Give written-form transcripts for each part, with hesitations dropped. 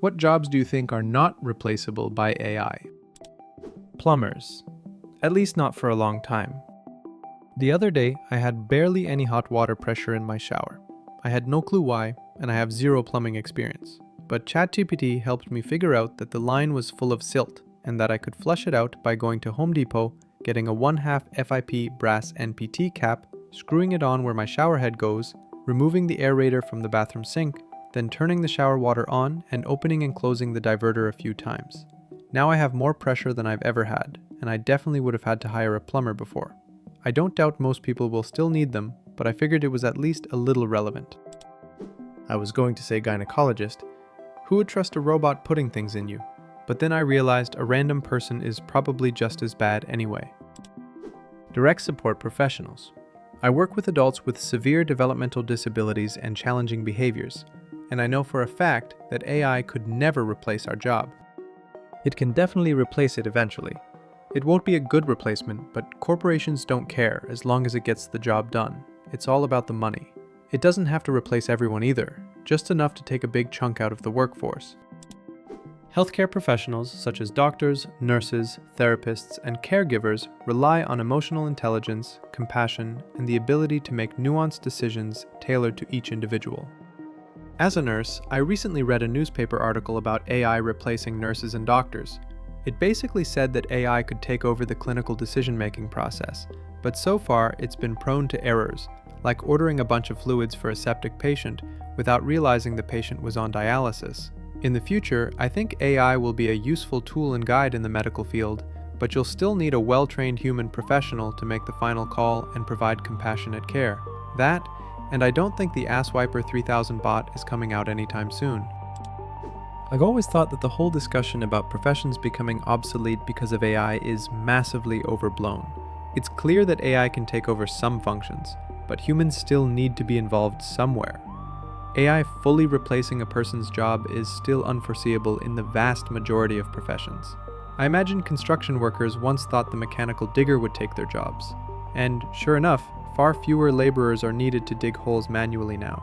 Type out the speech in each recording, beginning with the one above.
What jobs do you think are not replaceable by AI? Plumbers. At least not for a long time. The other day, I had barely any hot water pressure in my shower. I had no clue why, and I have zero plumbing experience. But ChatGPT helped me figure out that the line was full of silt, and that I could flush it out by going to Home Depot, getting a 1/2 FIP brass NPT cap, screwing it on where my shower head goes, removing the aerator from the bathroom sink, then turning the shower water on and opening and closing the diverter a few times. Now I have more pressure than I've ever had, and I definitely would have had to hire a plumber before. I don't doubt most people will still need them, but I figured it was at least a little relevant. I was going to say gynecologist. Who would trust a robot putting things in you? But then I realized a random person is probably just as bad anyway. Direct support professionals. I work with adults with severe developmental disabilities and challenging behaviors, and I know for a fact that AI could never replace our job. It can definitely replace it eventually. It won't be a good replacement, but corporations don't care as long as it gets the job done. It's all about the money. It doesn't have to replace everyone either, just enough to take a big chunk out of the workforce. Healthcare professionals such as doctors, nurses, therapists, and caregivers rely on emotional intelligence, compassion, and the ability to make nuanced decisions tailored to each individual. As a nurse, I recently read a newspaper article about AI replacing nurses and doctors. It basically said that AI could take over the clinical decision-making process, but so far it's been prone to errors, like ordering a bunch of fluids for a septic patient without realizing the patient was on dialysis. In the future, I think AI will be a useful tool and guide in the medical field, but you'll still need a well-trained human professional to make the final call and provide compassionate care. That, and I don't think the AssWiper 3000 bot is coming out anytime soon. I've always thought that the whole discussion about professions becoming obsolete because of AI is massively overblown. It's clear that AI can take over some functions, but humans still need to be involved somewhere. AI fully replacing a person's job is still unforeseeable in the vast majority of professions. I imagine construction workers once thought the mechanical digger would take their jobs. And sure enough, far fewer laborers are needed to dig holes manually now.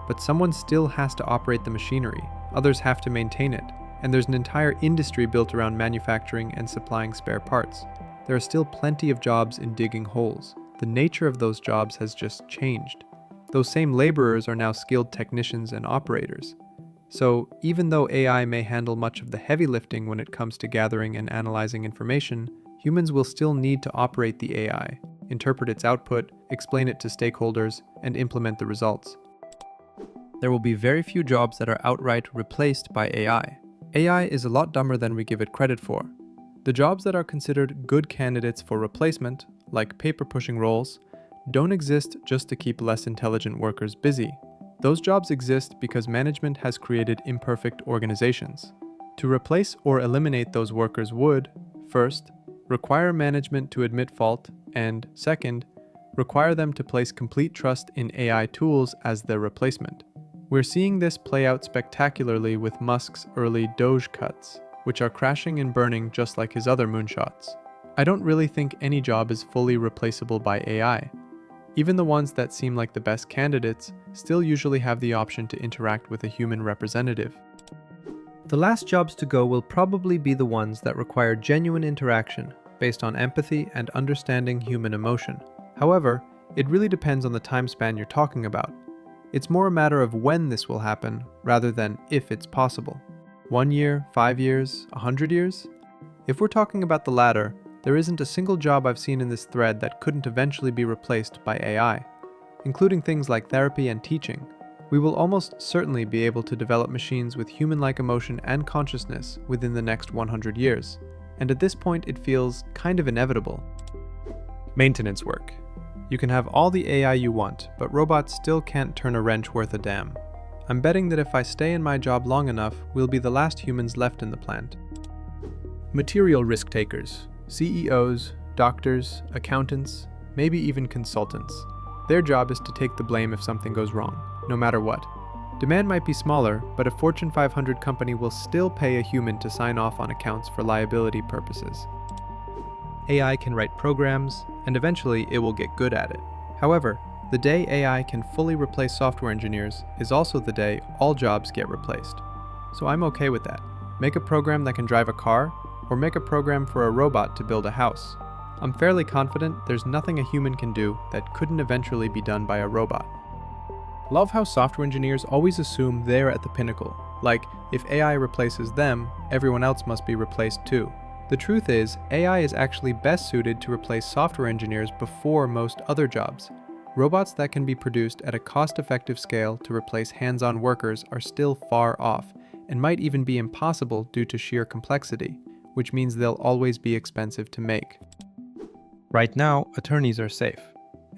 But someone still has to operate the machinery, others have to maintain it, and there's an entire industry built around manufacturing and supplying spare parts. There are still plenty of jobs in digging holes. The nature of those jobs has just changed. Those same laborers are now skilled technicians and operators. So even though AI may handle much of the heavy lifting when it comes to gathering and analyzing information, humans will still need to operate the AI, interpret its output, explain it to stakeholders, and implement the results. There will be very few jobs that are outright replaced by AI. AI is a lot dumber than we give it credit for. The jobs that are considered good candidates for replacement, like paper-pushing roles, don't exist just to keep less intelligent workers busy. Those jobs exist because management has created imperfect organizations. To replace or eliminate those workers would, first, require management to admit fault, and second, require them to place complete trust in AI tools as their replacement. We're seeing this play out spectacularly with Musk's early Doge cuts, which are crashing and burning just like his other moonshots. I don't really think any job is fully replaceable by AI. Even the ones that seem like the best candidates still usually have the option to interact with a human representative. The last jobs to go will probably be the ones that require genuine interaction based on empathy and understanding human emotion. However, it really depends on the time span you're talking about. It's more a matter of when this will happen rather than if it's possible. 1 year, 5 years, 100 years? If we're talking about the latter, there isn't a single job I've seen in this thread that couldn't eventually be replaced by AI, including things like therapy and teaching. We will almost certainly be able to develop machines with human-like emotion and consciousness within the next 100 years, and at this point it feels kind of inevitable. Maintenance work. You can have all the AI you want, but robots still can't turn a wrench worth a damn. I'm betting that if I stay in my job long enough, we'll be the last humans left in the plant. Material risk takers. CEOs, doctors, accountants, maybe even consultants. Their job is to take the blame if something goes wrong, no matter what. Demand might be smaller, but a Fortune 500 company will still pay a human to sign off on accounts for liability purposes. AI can write programs, and eventually it will get good at it. However, the day AI can fully replace software engineers is also the day all jobs get replaced. So I'm okay with that. Make a program that can drive a car, or make a program for a robot to build a house. I'm fairly confident there's nothing a human can do that couldn't eventually be done by a robot. Love how software engineers always assume they're at the pinnacle. Like, if AI replaces them, everyone else must be replaced too. The truth is, AI is actually best suited to replace software engineers before most other jobs. Robots that can be produced at a cost-effective scale to replace hands-on workers are still far off, and might even be impossible due to sheer complexity, which means they'll always be expensive to make. Right now, attorneys are safe.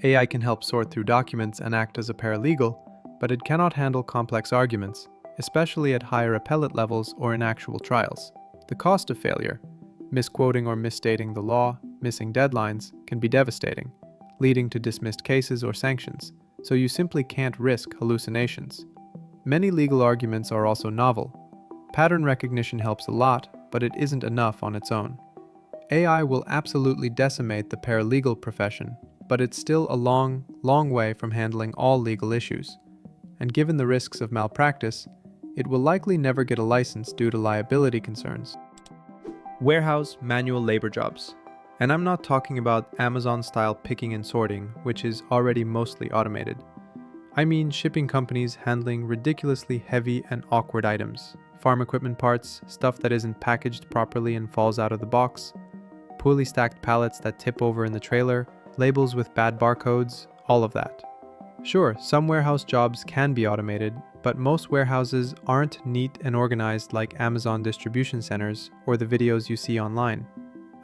AI can help sort through documents and act as a paralegal, but it cannot handle complex arguments, especially at higher appellate levels or in actual trials. The cost of failure, misquoting or misstating the law, missing deadlines, can be devastating, leading to dismissed cases or sanctions, so you simply can't risk hallucinations. Many legal arguments are also novel. Pattern recognition helps a lot, but it isn't enough on its own. AI will absolutely decimate the paralegal profession, but it's still a long, long way from handling all legal issues. And given the risks of malpractice, it will likely never get a license due to liability concerns. Warehouse manual labor jobs. And I'm not talking about Amazon-style picking and sorting, which is already mostly automated. I mean shipping companies handling ridiculously heavy and awkward items, farm equipment parts, stuff that isn't packaged properly and falls out of the box, poorly stacked pallets that tip over in the trailer, labels with bad barcodes, all of that. Sure, some warehouse jobs can be automated, but most warehouses aren't neat and organized like Amazon distribution centers or the videos you see online.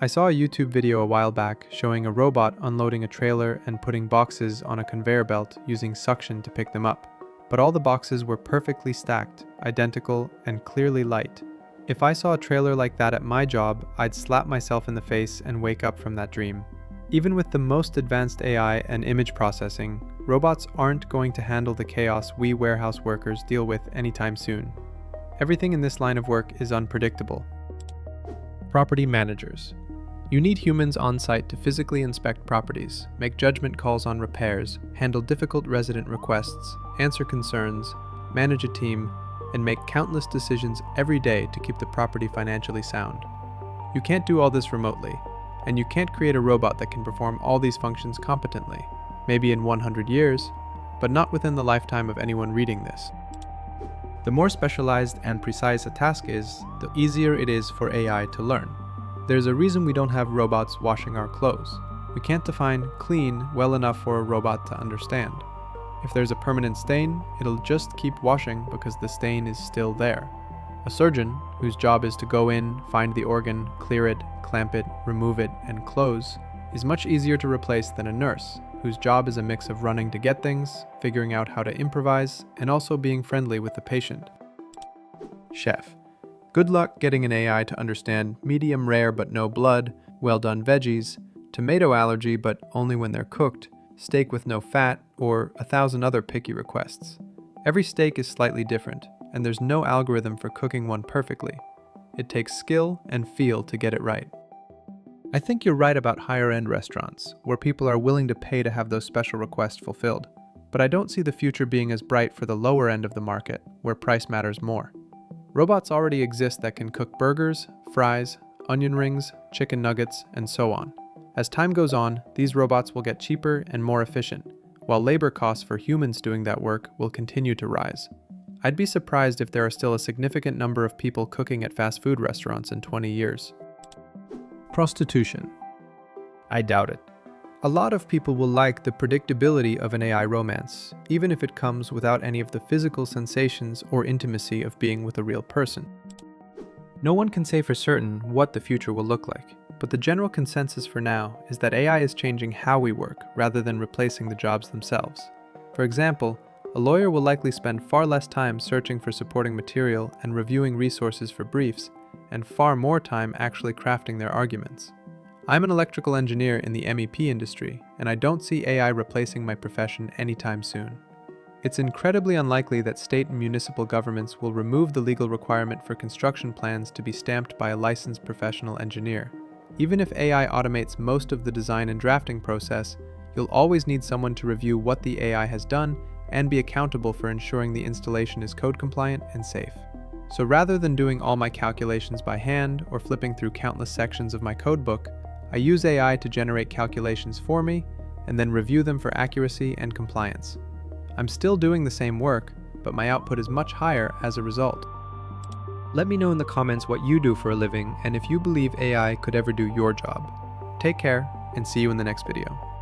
I saw a YouTube video a while back showing a robot unloading a trailer and putting boxes on a conveyor belt using suction to pick them up, but all the boxes were perfectly stacked, identical, and clearly light. If I saw a trailer like that at my job, I'd slap myself in the face and wake up from that dream. Even with the most advanced AI and image processing, robots aren't going to handle the chaos we warehouse workers deal with anytime soon. Everything in this line of work is unpredictable. Property managers. You need humans on site to physically inspect properties, make judgment calls on repairs, handle difficult resident requests, answer concerns, manage a team, and make countless decisions every day to keep the property financially sound. You can't do all this remotely, and you can't create a robot that can perform all these functions competently, maybe in 100 years, but not within the lifetime of anyone reading this. The more specialized and precise a task is, the easier it is for AI to learn. There's a reason we don't have robots washing our clothes. We can't define clean well enough for a robot to understand. If there's a permanent stain, it'll just keep washing because the stain is still there. A surgeon, whose job is to go in, find the organ, clear it, clamp it, remove it, and close, is much easier to replace than a nurse, whose job is a mix of running to get things, figuring out how to improvise, and also being friendly with the patient. Chef. Good luck getting an AI to understand medium rare but no blood, well done veggies, tomato allergy but only when they're cooked, steak with no fat, or 1,000 other picky requests. Every steak is slightly different, and there's no algorithm for cooking one perfectly. It takes skill and feel to get it right. I think you're right about higher-end restaurants, where people are willing to pay to have those special requests fulfilled, but I don't see the future being as bright for the lower end of the market, where price matters more. Robots already exist that can cook burgers, fries, onion rings, chicken nuggets, and so on. As time goes on, these robots will get cheaper and more efficient, while labor costs for humans doing that work will continue to rise. I'd be surprised if there are still a significant number of people cooking at fast food restaurants in 20 years. Prostitution. I doubt it. A lot of people will like the predictability of an AI romance, even if it comes without any of the physical sensations or intimacy of being with a real person. No one can say for certain what the future will look like, but the general consensus for now is that AI is changing how we work rather than replacing the jobs themselves. For example, a lawyer will likely spend far less time searching for supporting material and reviewing resources for briefs, and far more time actually crafting their arguments. I'm an electrical engineer in the MEP industry, and I don't see AI replacing my profession anytime soon. It's incredibly unlikely that state and municipal governments will remove the legal requirement for construction plans to be stamped by a licensed professional engineer. Even if AI automates most of the design and drafting process, you'll always need someone to review what the AI has done and be accountable for ensuring the installation is code compliant and safe. So rather than doing all my calculations by hand or flipping through countless sections of my codebook, I use AI to generate calculations for me and then review them for accuracy and compliance. I'm still doing the same work, but my output is much higher as a result. Let me know in the comments what you do for a living and if you believe AI could ever do your job. Take care and see you in the next video.